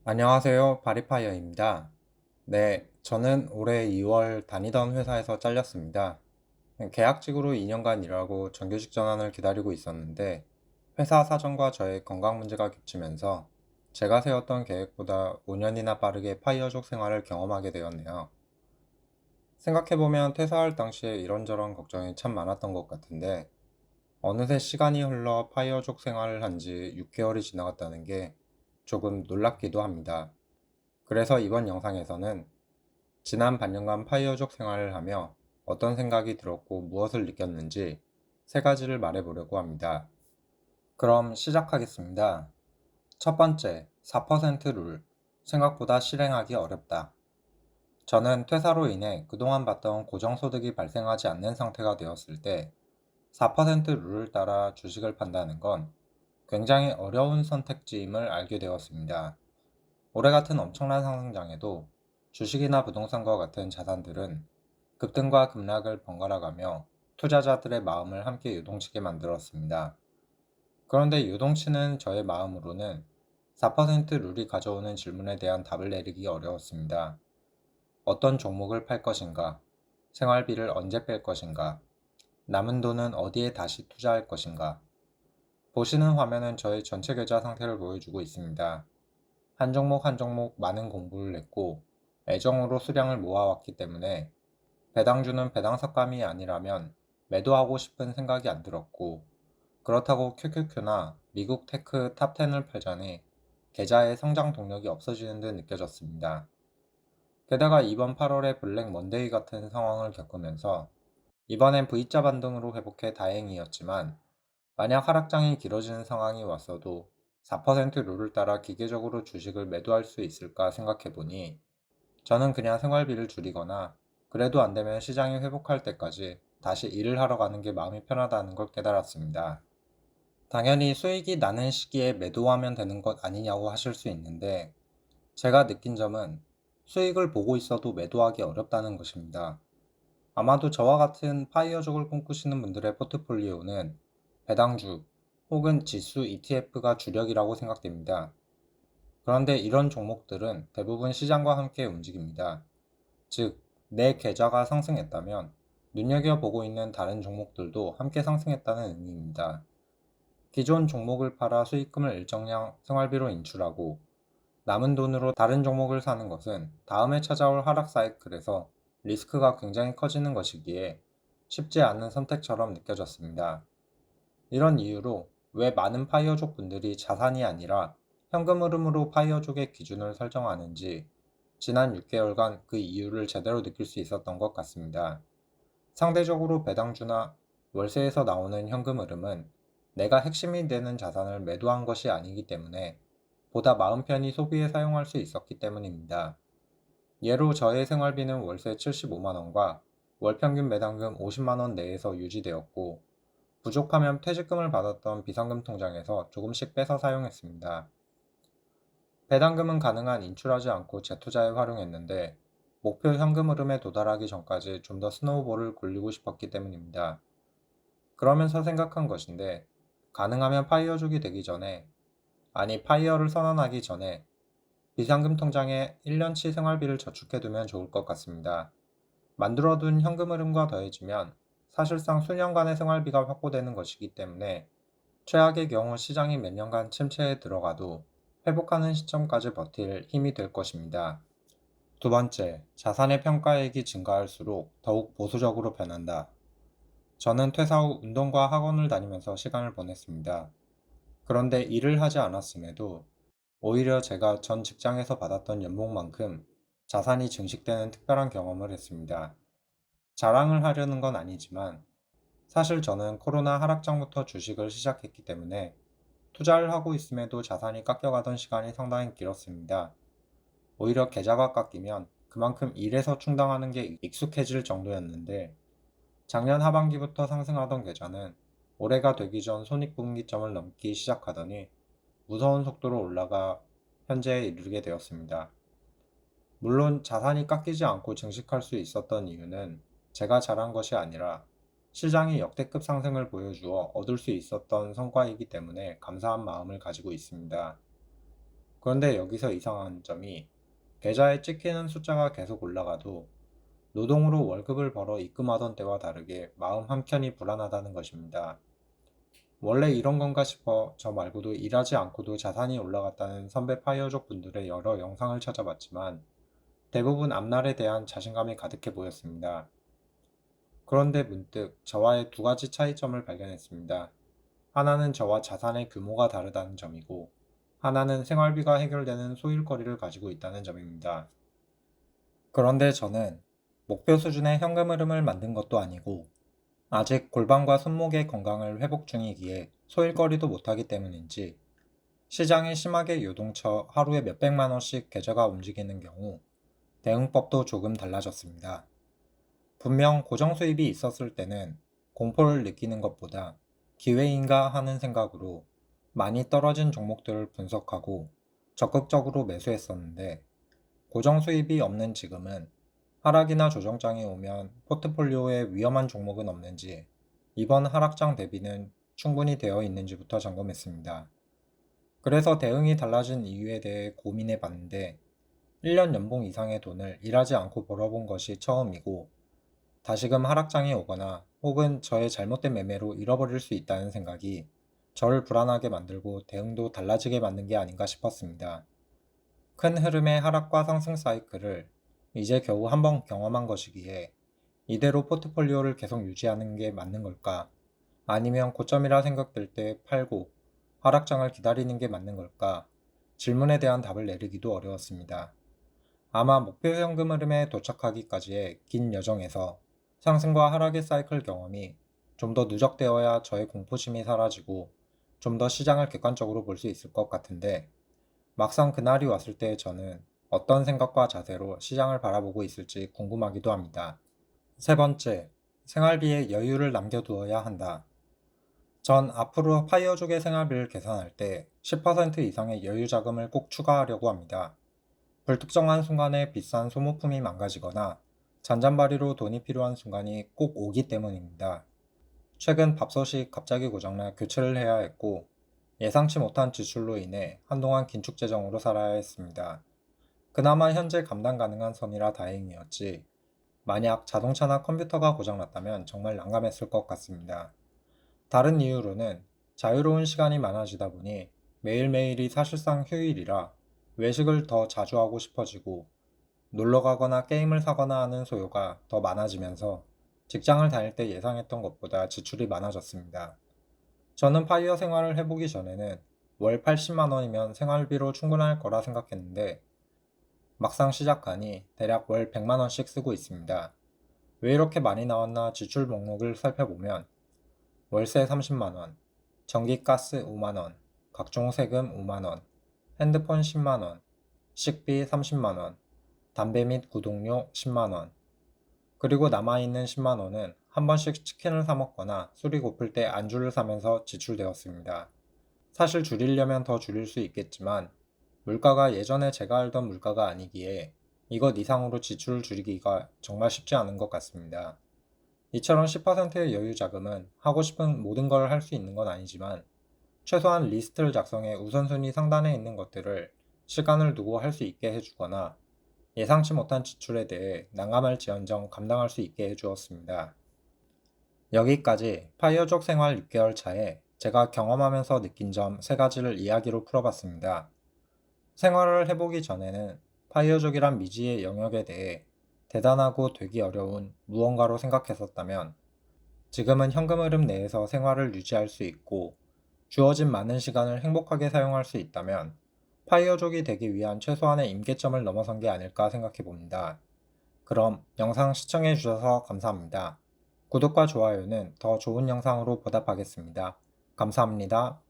안녕하세요. 바리파이어입니다. 네, 저는 올해 2월 다니던 회사에서 잘렸습니다. 계약직으로 2년간 일하고 정규직 전환을 기다리고 있었는데 회사 사정과 저의 건강 문제가 겹치면서 제가 세웠던 계획보다 5년이나 빠르게 파이어족 생활을 경험하게 되었네요. 생각해보면 퇴사할 당시에 이런저런 걱정이 참 많았던 것 같은데 어느새 시간이 흘러 파이어족 생활을 한 지 6개월이 지나갔다는 게 조금 놀랍기도 합니다. 그래서 이번 영상에서는 지난 반년간 파이어족 생활을 하며 어떤 생각이 들었고 무엇을 느꼈는지 세 가지를 말해보려고 합니다. 그럼 시작하겠습니다. 첫 번째, 4% 룰. 생각보다 실행하기 어렵다. 저는 퇴사로 인해 그동안 받던 고정소득이 발생하지 않는 상태가 되었을 때 4% 룰을 따라 주식을 판다는 건 굉장히 어려운 선택지임을 알게 되었습니다. 올해 같은 엄청난 상승장에도 주식이나 부동산과 같은 자산들은 급등과 급락을 번갈아가며 투자자들의 마음을 함께 요동치게 만들었습니다. 그런데 요동치는 저의 마음으로는 4% 룰이 가져오는 질문에 대한 답을 내리기 어려웠습니다. 어떤 종목을 팔 것인가? 생활비를 언제 뺄 것인가? 남은 돈은 어디에 다시 투자할 것인가? 보시는 화면은 저의 전체 계좌 상태를 보여주고 있습니다. 한 종목 한 종목 많은 공부를 했고 애정으로 수량을 모아왔기 때문에 배당주는 배당 삭감이 아니라면 매도하고 싶은 생각이 안 들었고 그렇다고 QQQ나 미국 테크 탑10을 팔자니 계좌의 성장 동력이 없어지는 듯 느껴졌습니다. 게다가 이번 8월에 블랙 먼데이 같은 상황을 겪으면서 이번엔 V자 반등으로 회복해 다행이었지만 만약 하락장이 길어지는 상황이 왔어도 4% 룰을 따라 기계적으로 주식을 매도할 수 있을까 생각해보니 저는 그냥 생활비를 줄이거나 그래도 안 되면 시장이 회복할 때까지 다시 일을 하러 가는 게 마음이 편하다는 걸 깨달았습니다. 당연히 수익이 나는 시기에 매도하면 되는 것 아니냐고 하실 수 있는데 제가 느낀 점은 수익을 보고 있어도 매도하기 어렵다는 것입니다. 아마도 저와 같은 파이어족을 꿈꾸시는 분들의 포트폴리오는 배당주 혹은 지수 ETF가 주력이라고 생각됩니다. 그런데 이런 종목들은 대부분 시장과 함께 움직입니다. 즉, 내 계좌가 상승했다면 눈여겨보고 있는 다른 종목들도 함께 상승했다는 의미입니다. 기존 종목을 팔아 수익금을 일정량 생활비로 인출하고 남은 돈으로 다른 종목을 사는 것은 다음에 찾아올 하락 사이클에서 리스크가 굉장히 커지는 것이기에 쉽지 않은 선택처럼 느껴졌습니다. 이런 이유로 왜 많은 파이어족 분들이 자산이 아니라 현금 흐름으로 파이어족의 기준을 설정하는지 지난 6개월간 그 이유를 제대로 느낄 수 있었던 것 같습니다. 상대적으로 배당주나 월세에서 나오는 현금 흐름은 내가 핵심이 되는 자산을 매도한 것이 아니기 때문에 보다 마음 편히 소비에 사용할 수 있었기 때문입니다. 예로 저의 생활비는 월세 75만원과 월평균 매당금 50만원 내에서 유지되었고 부족하면 퇴직금을 받았던 비상금 통장에서 조금씩 빼서 사용했습니다. 배당금은 가능한 인출하지 않고 재투자에 활용했는데 목표 현금 흐름에 도달하기 전까지 좀 더 스노우볼을 굴리고 싶었기 때문입니다. 그러면서 생각한 것인데 가능하면 파이어족이 되기 전에 아니 파이어를 선언하기 전에 비상금 통장에 1년치 생활비를 저축해두면 좋을 것 같습니다. 만들어둔 현금 흐름과 더해지면 사실상 수년간의 생활비가 확보되는 것이기 때문에 최악의 경우 시장이 몇 년간 침체에 들어가도 회복하는 시점까지 버틸 힘이 될 것입니다. 두 번째, 자산의 평가액이 증가할수록 더욱 보수적으로 변한다. 저는 퇴사 후 운동과 학원을 다니면서 시간을 보냈습니다. 그런데 일을 하지 않았음에도 오히려 제가 전 직장에서 받았던 연봉만큼 자산이 증식되는 특별한 경험을 했습니다. 자랑을 하려는 건 아니지만 사실 저는 코로나 하락장부터 주식을 시작했기 때문에 투자를 하고 있음에도 자산이 깎여가던 시간이 상당히 길었습니다. 오히려 계좌가 깎이면 그만큼 일에서 충당하는 게 익숙해질 정도였는데 작년 하반기부터 상승하던 계좌는 올해가 되기 전 손익분기점을 넘기 시작하더니 무서운 속도로 올라가 현재에 이르게 되었습니다. 물론 자산이 깎이지 않고 증식할 수 있었던 이유는 제가 잘한 것이 아니라 시장이 역대급 상승을 보여주어 얻을 수 있었던 성과이기 때문에 감사한 마음을 가지고 있습니다. 그런데 여기서 이상한 점이 계좌에 찍히는 숫자가 계속 올라가도 노동으로 월급을 벌어 입금하던 때와 다르게 마음 한켠이 불안하다는 것입니다. 원래 이런 건가 싶어 저 말고도 일하지 않고도 자산이 올라갔다는 선배 파이어족 분들의 여러 영상을 찾아봤지만 대부분 앞날에 대한 자신감이 가득해 보였습니다. 그런데 문득 저와의 두 가지 차이점을 발견했습니다. 하나는 저와 자산의 규모가 다르다는 점이고, 하나는 생활비가 해결되는 소일거리를 가지고 있다는 점입니다. 그런데 저는 목표 수준의 현금 흐름을 만든 것도 아니고, 아직 골반과 손목의 건강을 회복 중이기에 소일거리도 못하기 때문인지, 시장이 심하게 요동쳐 하루에 몇백만 원씩 계좌가 움직이는 경우, 대응법도 조금 달라졌습니다. 분명 고정 수입이 있었을 때는 공포를 느끼는 것보다 기회인가 하는 생각으로 많이 떨어진 종목들을 분석하고 적극적으로 매수했었는데, 고정 수입이 없는 지금은 하락이나 조정장이 오면 포트폴리오에 위험한 종목은 없는지, 이번 하락장 대비는 충분히 되어 있는지부터 점검했습니다. 그래서 대응이 달라진 이유에 대해 고민해 봤는데, 1년 연봉 이상의 돈을 일하지 않고 벌어본 것이 처음이고, 다시금 하락장이 오거나 혹은 저의 잘못된 매매로 잃어버릴 수 있다는 생각이 저를 불안하게 만들고 대응도 달라지게 만든 게 아닌가 싶었습니다. 큰 흐름의 하락과 상승 사이클을 이제 겨우 한번 경험한 것이기에 이대로 포트폴리오를 계속 유지하는 게 맞는 걸까? 아니면 고점이라 생각될 때 팔고 하락장을 기다리는 게 맞는 걸까? 질문에 대한 답을 내리기도 어려웠습니다. 아마 목표 현금 흐름에 도착하기까지의 긴 여정에서 상승과 하락의 사이클 경험이 좀 더 누적되어야 저의 공포심이 사라지고 좀 더 시장을 객관적으로 볼 수 있을 것 같은데, 막상 그날이 왔을 때 저는 어떤 생각과 자세로 시장을 바라보고 있을지 궁금하기도 합니다. 세 번째, 생활비에 여유를 남겨두어야 한다. 전 앞으로 파이어족의 생활비를 계산할 때 10% 이상의 여유 자금을 꼭 추가하려고 합니다. 불특정한 순간에 비싼 소모품이 망가지거나 잔잔바리로 돈이 필요한 순간이 꼭 오기 때문입니다. 최근 밥솥이 갑자기 고장나 교체를 해야 했고, 예상치 못한 지출로 인해 한동안 긴축 재정으로 살아야 했습니다. 그나마 현재 감당 가능한 선이라 다행이었지, 만약 자동차나 컴퓨터가 고장났다면 정말 난감했을 것 같습니다. 다른 이유로는 자유로운 시간이 많아지다 보니 매일매일이 사실상 휴일이라 외식을 더 자주 하고 싶어지고, 놀러 가거나 게임을 사거나 하는 소요가 더 많아지면서 직장을 다닐 때 예상했던 것보다 지출이 많아졌습니다. 저는 파이어 생활을 해보기 전에는 월 80만 원이면 생활비로 충분할 거라 생각했는데, 막상 시작하니 대략 월 100만 원씩 쓰고 있습니다. 왜 이렇게 많이 나왔나 지출 목록을 살펴보면 월세 30만 원, 전기 가스 5만 원, 각종 세금 5만 원, 핸드폰 10만 원, 식비 30만 원, 담배 및 구독료 10만 원, 그리고 남아있는 10만 원은 한 번씩 치킨을 사 먹거나 술이 고플 때 안주를 사면서 지출되었습니다. 사실 줄이려면 더 줄일 수 있겠지만 물가가 예전에 제가 알던 물가가 아니기에 이것 이상으로 지출을 줄이기가 정말 쉽지 않은 것 같습니다. 이처럼 10%의 여유 자금은 하고 싶은 모든 걸 할 수 있는 건 아니지만, 최소한 리스트를 작성해 우선순위 상단에 있는 것들을 시간을 두고 할 수 있게 해주거나 예상치 못한 지출에 대해 난감할지언정 감당할 수 있게 해주었습니다. 여기까지 파이어족 생활 6개월 차에 제가 경험하면서 느낀 점 3가지를 이야기로 풀어봤습니다. 생활을 해보기 전에는 파이어족이란 미지의 영역에 대해 대단하고 되기 어려운 무언가로 생각했었다면, 지금은 현금 흐름 내에서 생활을 유지할 수 있고 주어진 많은 시간을 행복하게 사용할 수 있다면 파이어족이 되기 위한 최소한의 임계점을 넘어선 게 아닐까 생각해 봅니다. 그럼 영상 시청해 주셔서 감사합니다. 구독과 좋아요는 더 좋은 영상으로 보답하겠습니다. 감사합니다.